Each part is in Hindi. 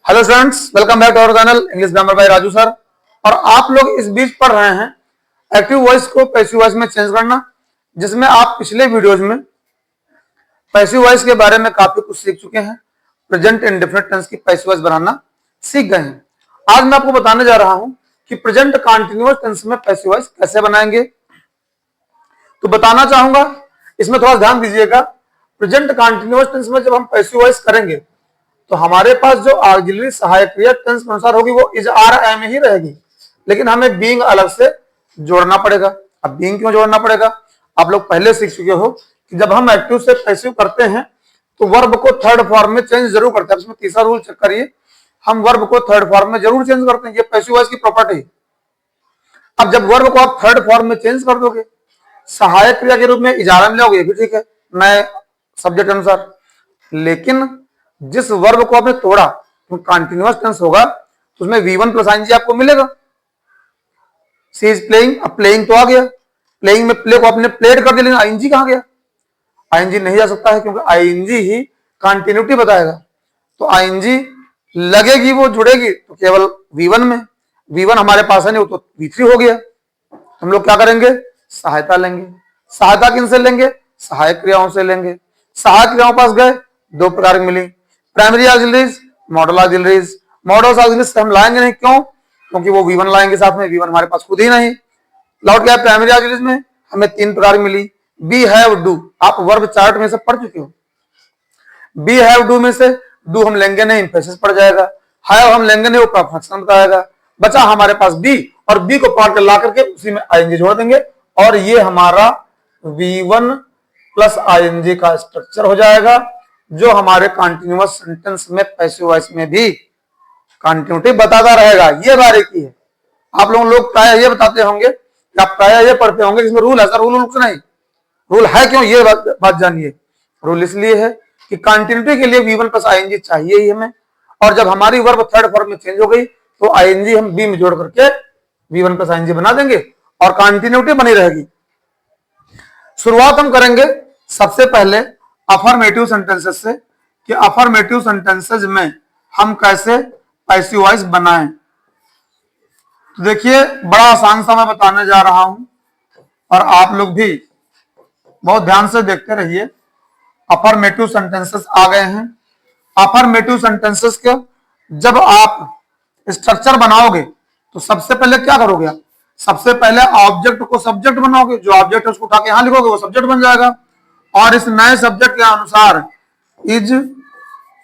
Hello students, welcome back to our channel English grammar by Raju sir. और आप लोग इस बीच पढ़ रहे हैं एक्टिव वॉइस को पैसिव वॉइस में चेंज करना, जिसमें आप पिछले वीडियोस में पैसिव वॉइस के बारे में काफी कुछ सीख चुके हैं। प्रेजेंट इंडेफिनिट टेंस की पैसिव वॉइस बनाना सीख गए हैं। आज मैं आपको बताने जा रहा हूं कि प्रेजेंट कंटीन्यूअस टेंस में पैसिव वॉइस कैसे बनाएंगे। तो बताना चाहूंगा, इसमें थोड़ा ध्यान दीजिएगा। प्रेजेंट कंटीन्यूअस टेंस में जब हम पैसिव वॉइस करेंगे तो हमारे पास जो ऑक्सिलरी सहायक क्रिया टेंस के अनुसार होगी वो इज आर एम ही रहेगी, लेकिन हमें बीइंग अलग से जोड़ना पड़ेगा। अब बीइंग क्यों जोड़ना पड़ेगा? आप लोग पहले सीख चुके हो कि जब हम एक्टिव से पैसिव करते हैं तो वर्ब को थर्ड फॉर्म में चेंज जरूर करते हैं। इसमें तीसरा रूल चेक करिए, हम वर्ब को थर्ड फॉर्म में जरूर चेंज करते हैं। ये पैसिव वॉइस की प्रॉपर्टी है। अब जब वर्ब को आप थर्ड फॉर्म में चेंज कर दोगे, सहायक क्रिया के रूप में इजारा में लाओगे, ये भी ठीक है नए सब्जेक्ट अनुसार, लेकिन जिस वर्ब को आपने तोड़ा तो कंटीन्यूअस टेंस होगा तो उसमें V1 प्लस आईएनजी आपको मिलेगा। सी इज प्लेइंग, अब प्लेइंग तो आ गया, प्लेइंग में प्ले को आपने प्लेड कर दिया, लेकिन आईएनजी कहां गया? आईएनजी नहीं जा सकता है क्योंकि आईएनजी ही कंटिन्यूटी बताएगा। तो आईएनजी लगेगी, वो जुड़ेगी तो केवल V1 में। V1 हमारे पास है नहीं, वो तो V3 हो गया। हम लोग क्या करेंगे? सहायता लेंगे। सहायता किनसे लेंगे? सहायक क्रियाओं से लेंगे। सहायक क्रियाओं पास गए, दो प्रकार की मिली, primary auxiliaries, model auxiliaries. Model auxiliaries से हम लाएंगे नहीं, क्यों? क्योंकि वो V1 लाएंगे साथ में, V1 हमारे पास खुद ही नहीं। लौट गया प्राइमरी ऑक्सिलरीज में, हमें तीन प्रकार की मिली, बी हैव डू। आप वर्ब चार्ट में से पढ़ चुके हो। बी हैव डू में से डू हम लेंगे नहीं, इंफेसिस पड़ जाएगा। हैव हम लेंगे नहीं, वो परफेक्शन बताएगा। बचा हमारे पास बी, और बी को पार कर ला करके उसी में आईएनजी जोड़ देंगे और ये हमारा V1 प्लस आईएनजी का स्ट्रक्चर हो जाएगा, जो हमारे कंटीन्यूअस सेंटेंस में पैसिव वॉइस में भी कंटिन्यूटी बताता रहेगा। ये बारीकी है। आप लोग प्राय ये बताते होंगे कि आप प्राय ये पढ़ते होंगे इसमें रूल है। सर रूल नहीं, रूल है क्यों? ये बात जानिए। रूल इसलिए है कि कंटिन्यूटी के लिए V1 प्लस आईएनजी चाहिए ही हमें, और जब हमारी वर्ब थर्ड फॉर्म में चेंज हो गई तो आईएनजी हम बी में जोड़ करके V1 प्लस आईएनजी बना देंगे और कंटिन्यूटी बनी रहेगी। शुरुआत हम करेंगे सबसे पहले अफर्मेटिव सेंटेंसेस से, कि अफर्मेटिव सेंटेंसेस में हम कैसे पैसिव वॉइस बनाएं। तो देखिए, बड़ा आसान सा मैं बताने जा रहा हूं और आप लोग भी बहुत ध्यान से देखते रहिए। अफर्मेटिव सेंटेंसेस आ गए हैं। अफर्मेटिव सेंटेंसेस के जब आप स्ट्रक्चर बनाओगे तो सबसे पहले क्या करोगे? आप सबसे पहले ऑब्जेक्ट को सब्जेक्ट बनाओगे। जो ऑब्जेक्ट है उसको उठा के यहां लिखोगे, वो सब्जेक्ट बन जाएगा। और इस नए सब्जेक्ट के अनुसार इज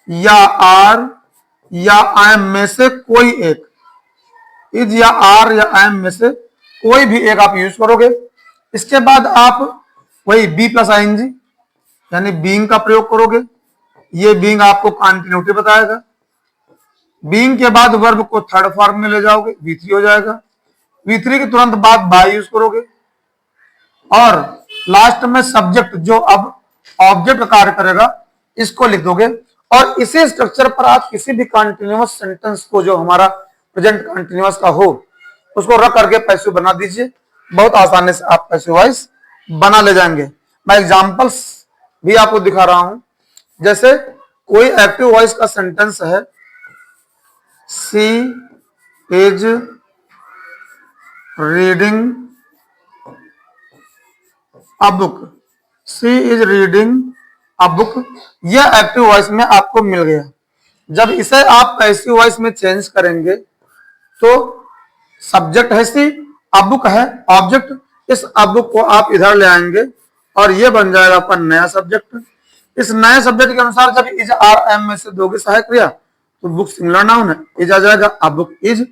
या आर या एम में से कोई एक, इज या आर या एम में से कोई भी एक आप यूज करोगे। इसके बाद आप वही बी प्लस आईएनजी यानी बीइंग का प्रयोग करोगे। ये बीइंग आपको कंटिन्यूटी बताएगा। बीइंग के बाद वर्ब को थर्ड फॉर्म में ले जाओगे, V3 हो जाएगा। V3 के तुरंत बाद बाय यूज करोगे और लास्ट में सब्जेक्ट जो अब ऑब्जेक्ट कार्य करेगा इसको लिख दोगे। और इसी स्ट्रक्चर पर आप किसी भी कंटिन्यूअस सेंटेंस को जो हमारा प्रेजेंट कंटिन्यूअस का हो उसको रख करके पैसिव बना दीजिए। बहुत आसानी से आप पैसिव वॉइस बना ले जाएंगे। मैं एग्जांपल्स भी आपको दिखा रहा हूं। जैसे कोई एक्टिव वॉइस का सेंटेंस है, she is reading a book. She is reading a book. यह एक्टिव वॉइस में आपको मिल गया। जब इसे आप पैसिव वॉइस में चेंज करेंगे तो सब्जेक्ट है सी, अ बुक है ऑब्जेक्ट। इस अ बुक को आप इधर ले आएंगे और यह बन जाएगा आपका नया सब्जेक्ट। इस नए सब्जेक्ट के अनुसार जब इज आर एम में से दोगे सहायक क्रिया तो बुक सिंगुलर नाउन है, इज आ जाएगा, अ बुक इज।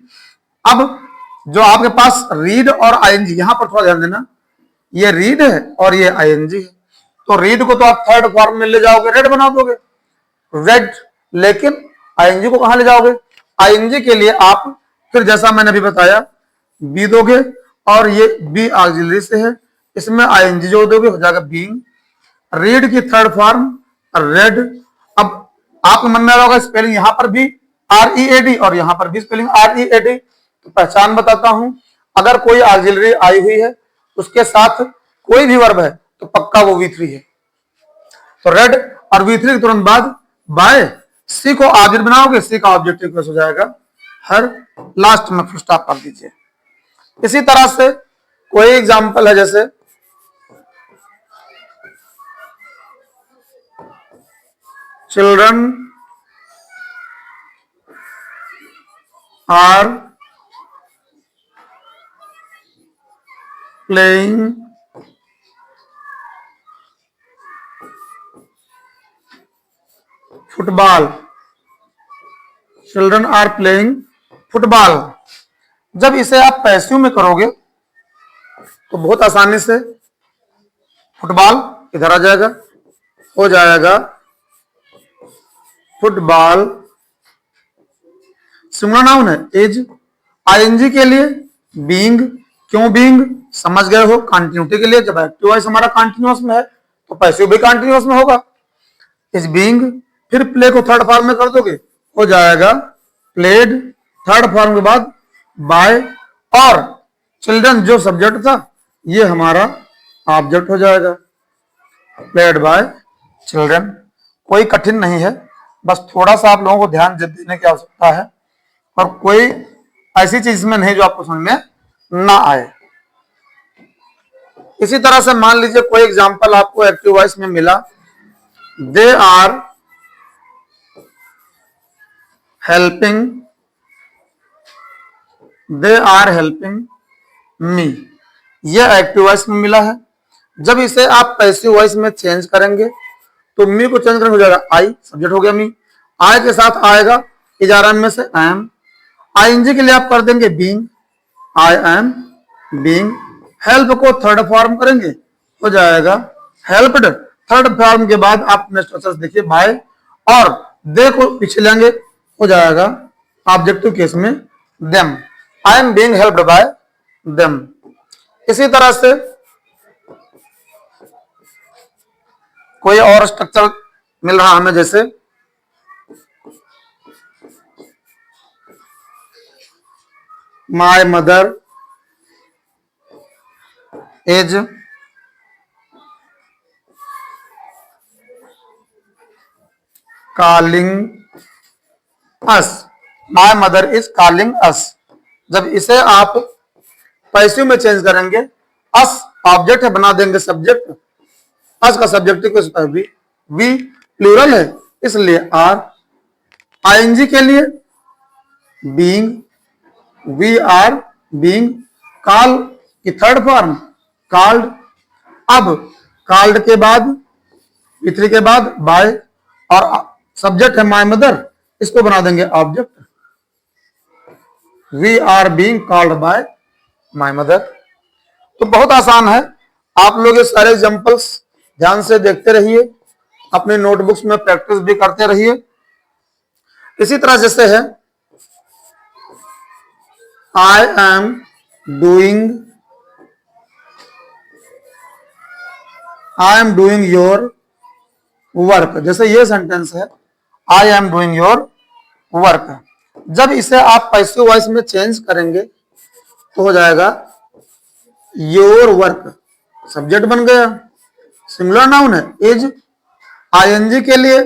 अब जो आपके पास रीड और आईएनजी, यहां पर थोड़ा ध्यान देना, ये रीड है और ये आईएनजी है। तो रीड को तो आप थर्ड फॉर्म में ले जाओगे, रेड बना दोगे, रेड। लेकिन आईएनजी को कहां ले जाओगे? आईएनजी के लिए आप फिर जैसा मैंने अभी बताया बी दोगे और ये बी ऑक्सिलरी से है, इसमें आईएनजी जोड़ दोगे, हो जाएगा बीइंग। रीड की थर्ड फॉर्म रेड। अब आपके मन में आ रहा होगा स्पेलिंग यहां पर भी READ और यहां पर भी स्पेलिंग READ। तो पहचान बताता हूं, अगर कोई ऑक्सिलरी आई हुई है उसके साथ कोई भी वर्ब है तो पक्का वो V3 है। तो रेड और V3 के तुरंत बाद बाय, सी को ऑब्जेक्ट बनाओगे, सी का ऑब्जेक्ट इक्वल हो जाएगा हर, लास्ट में फुल स्टॉप कर दीजिए। इसी तरह से कोई एग्जांपल है, जैसे children are playing football, children are playing football. जब इसे आप पैसिव में करोगे तो बहुत आसानी से फुटबॉल इधर आ जाएगा, हो जाएगा फुटबॉल। सिंगुलर नाउन है इज, आईएनजी के लिए बीइंग, क्यों बीइंग समझ गए हो, कंटिन्यूटी के लिए जब एक्टिव वॉइस हमारा कंटिन्यूअस में है तो पैसिव भी कंटिन्यूअस में होगा, इज बीइंग। फिर प्ले को थर्ड फॉर्म में कर दोगे, हो जाएगा प्लेड, थर्ड फॉर्म के बाद बाय, और चिल्ड्रन जो सब्जेक्ट था ये हमारा ऑब्जेक्ट हो जाएगा, प्लेड बाय चिल्ड्रन। कोई कठिन नहीं है, बस थोड़ा सा आप लोगों को ध्यान देने की आवश्यकता है, और कोई ऐसी चीज में नहीं जो आपको समझ में ना आए। इसी तरह से मान लीजिए कोई एग्जांपल आपको एक्टिव वॉइस में मिला, they are helping, they are helping me, यह एक्टिव वॉइस में मिला है। जब इसे आप पैसिव वॉइस में चेंज करेंगे तो मी को चेंज करके हो जाएगा आई, सब्जेक्ट हो गया मी, आई के साथ आएगा इजारा में से एम, आईएनजी के लिए आप कर देंगे being, I am being. Help को थर्ड फॉर्म करेंगे, हो जाएगा हेल्प्ड, थर्ड फॉर्म के बाद आप अपने स्ट्रक्चर देखिए बाय, और दे को पीछे लेंगे, हो जाएगा ऑब्जेक्टिव केस में them, I am being helped bye them. इसी तरह से कोई और स्ट्रक्चर मिल रहा हमें, जैसे my mother is calling us, my mother is calling us. जब इसे आप पैसिव में चेंज करेंगे, अस ऑब्जेक्ट है बना देंगे सब्जेक्ट, अस का सब्जेक्ट वी, वी प्लूरल है इसलिए आर, आईएनजी के लिए being, we are being, call की थर्ड फॉर्म कॉल्ड, अब कॉल्ड के बाद V3 के बाद बाय, और सब्जेक्ट है माय मदर, इसको बना देंगे object, we are being called by my mother. तो बहुत आसान है, आप लोग ये सारे एग्जांपल्स ध्यान से देखते रहिए, अपने नोटबुक्स में प्रैक्टिस भी करते रहिए। इसी तरह जैसे है I am doing your work, जैसे ये सेंटेंस है I am doing your work. जब इसे आप पैसिव वॉइस में चेंज करेंगे तो हो जाएगा योर वर्क, सब्जेक्ट बन गया, सिंगुलर नाउन है इज, आईएनजी के लिए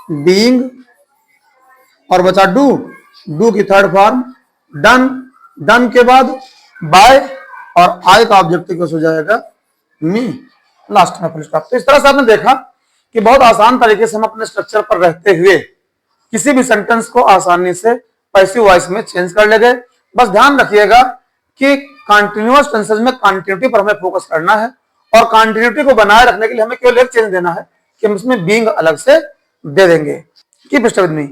बीइंग, और बचा डू, डू की थर्ड फॉर्म डन, डन के बाद बाय, और आई का ऑब्जेक्टिव हो जाएगा मी, लास्ट में फुल स्टॉप। तो इस तरह से आपने देखा कि बहुत आसान तरीके से हम अपने स्ट्रक्चर पर रहते हुए किसी भी सेंटेंस को आसानी से पैसिव वॉइस में चेंज कर ले गए। बस ध्यान रखिएगा कि कंटिन्यूअस टेंसेस में कंटिन्यूटी पर हमें फोकस करना है, और कंटिन्यूटी को बनाए रखने के लिए हमें केवल एक चेंज देना है कि हम इसमें बीइंग अलग से दे देंगे। Keep stay with me.